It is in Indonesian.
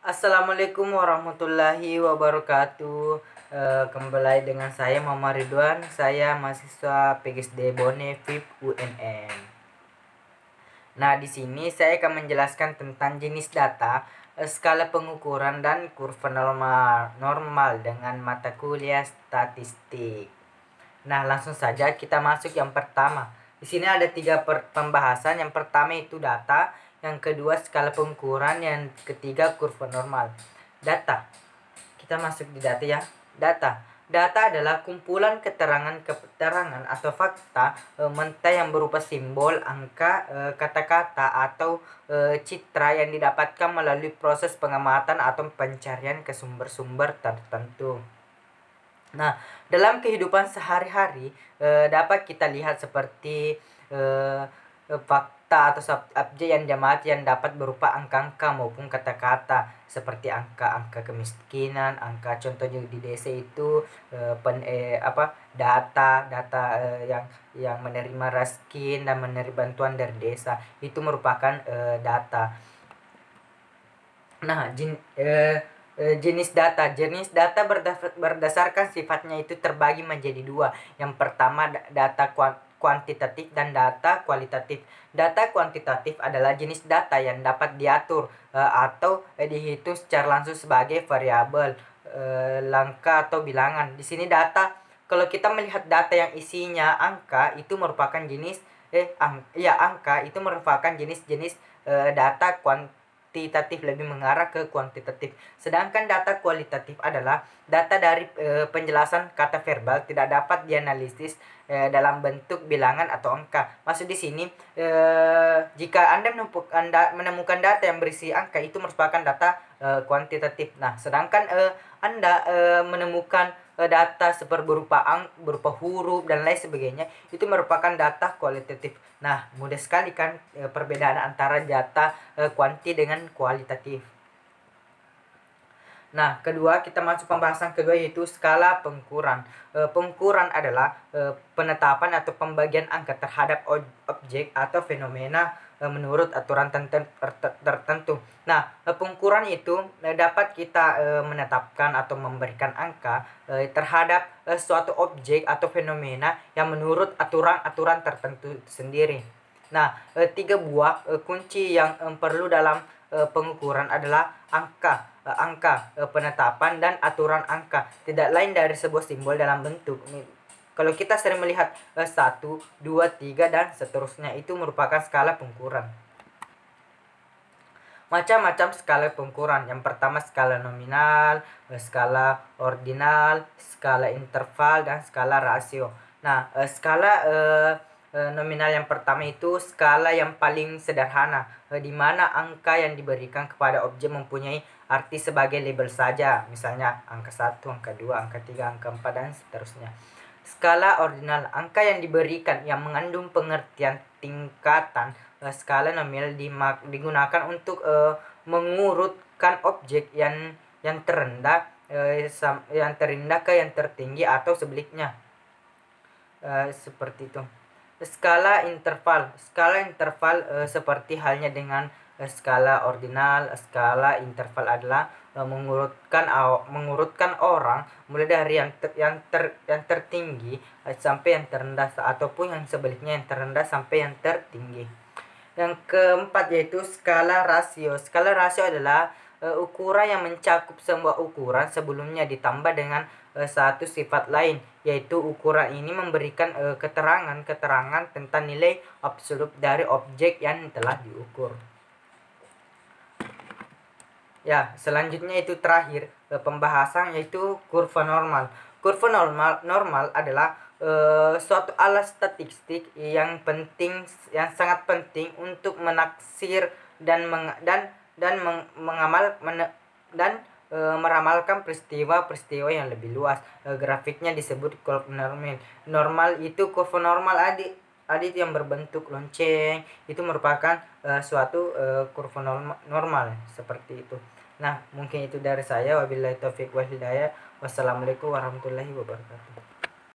Assalamualaikum warahmatullahi wabarakatuh. Kembali dengan saya Muhammad Ridwan. Saya mahasiswa PGSD Bone FIP UNN. Nah, di sini saya akan menjelaskan tentang jenis data, skala pengukuran dan kurva normal dengan mata kuliah statistik. Nah, langsung saja kita masuk yang pertama. Di sini ada tiga pembahasan. Yang pertama itu data, yang kedua skala pengukuran, yang ketiga kurva normal. Data. Kita masuk di data ya. Data adalah kumpulan keterangan atau fakta mentah yang berupa simbol, angka, kata-kata atau citra yang didapatkan melalui proses pengamatan atau pencarian ke sumber-sumber tertentu. Nah, dalam kehidupan sehari-hari dapat kita lihat seperti fakta atau objek yang diamati yang dapat berupa angka-angka maupun kata-kata, seperti angka-angka kemiskinan, angka contohnya di desa itu data yang menerima raskin dan menerima bantuan dari desa, itu merupakan data. Nah, jenis data berdasarkan sifatnya itu terbagi menjadi dua. Yang pertama data kuantitatif dan data kualitatif. Data kuantitatif adalah jenis data yang dapat diatur atau dihitung secara langsung sebagai variabel, langkah atau bilangan. Di sini data, kalau kita melihat data yang isinya angka, itu merupakan jenis angka itu merupakan jenis-jenis data kuantitatif, lebih mengarah ke kuantitatif. Sedangkan data kualitatif adalah data dari penjelasan kata verbal, tidak dapat dianalisis dalam bentuk bilangan atau angka. Maksud di sini jika Anda menemukan data yang berisi angka, itu merupakan data kuantitatif. Nah, sedangkan Anda menemukan data berupa huruf dan lain sebagainya, itu merupakan data kualitatif. Nah, mudah sekali kan perbedaan antara data kuanti dengan kualitatif. Nah, kedua, kita masuk pembahasan kedua, yaitu skala pengukuran. Pengukuran adalah penetapan atau pembagian angka terhadap objek atau fenomena menurut aturan tertentu. Nah, pengukuran itu dapat kita menetapkan atau memberikan angka terhadap suatu objek atau fenomena yang menurut aturan-aturan tertentu sendiri. Nah, tiga buah kunci yang perlu dalam pengukuran adalah angka, penetapan, dan aturan angka. Tidak lain dari sebuah simbol dalam bentuk. Kalau kita sering melihat 1, 2, 3, dan seterusnya, itu merupakan skala pengukuran. Macam-macam skala pengukuran. Yang pertama skala nominal, skala ordinal, skala interval, dan skala rasio. Nah, skala nominal yang pertama itu skala yang paling sederhana, di mana angka yang diberikan kepada objek mempunyai arti sebagai label saja, misalnya angka 1, angka 2, angka 3, angka 4, dan seterusnya. Skala ordinal, angka yang diberikan yang mengandung pengertian tingkatan. Skala nominal digunakan untuk mengurutkan objek yang terendah ke yang tertinggi atau sebaliknya, seperti itu. Skala interval seperti halnya dengan skala ordinal. Skala interval adalah mengurutkan orang mulai dari yang tertinggi sampai yang terendah, ataupun yang sebaliknya, yang terendah sampai yang tertinggi. Yang keempat yaitu skala rasio. Skala rasio adalah ukuran yang mencakup semua ukuran sebelumnya ditambah dengan satu sifat lain, yaitu ukuran ini memberikan keterangan tentang nilai absolut dari objek yang telah diukur. Ya, selanjutnya itu terakhir pembahasan, yaitu kurva normal. Kurva normal adalah suatu alat statistik yang sangat penting untuk menaksir dan meramalkan peristiwa-peristiwa yang lebih luas. Grafiknya disebut kurva normal. Normal itu kurva normal adik yang berbentuk lonceng, itu merupakan suatu kurva normal seperti itu. Nah, mungkin itu dari saya. Wabillahi taufiq wal hidayah. Wassalamualaikum warahmatullahi wabarakatuh.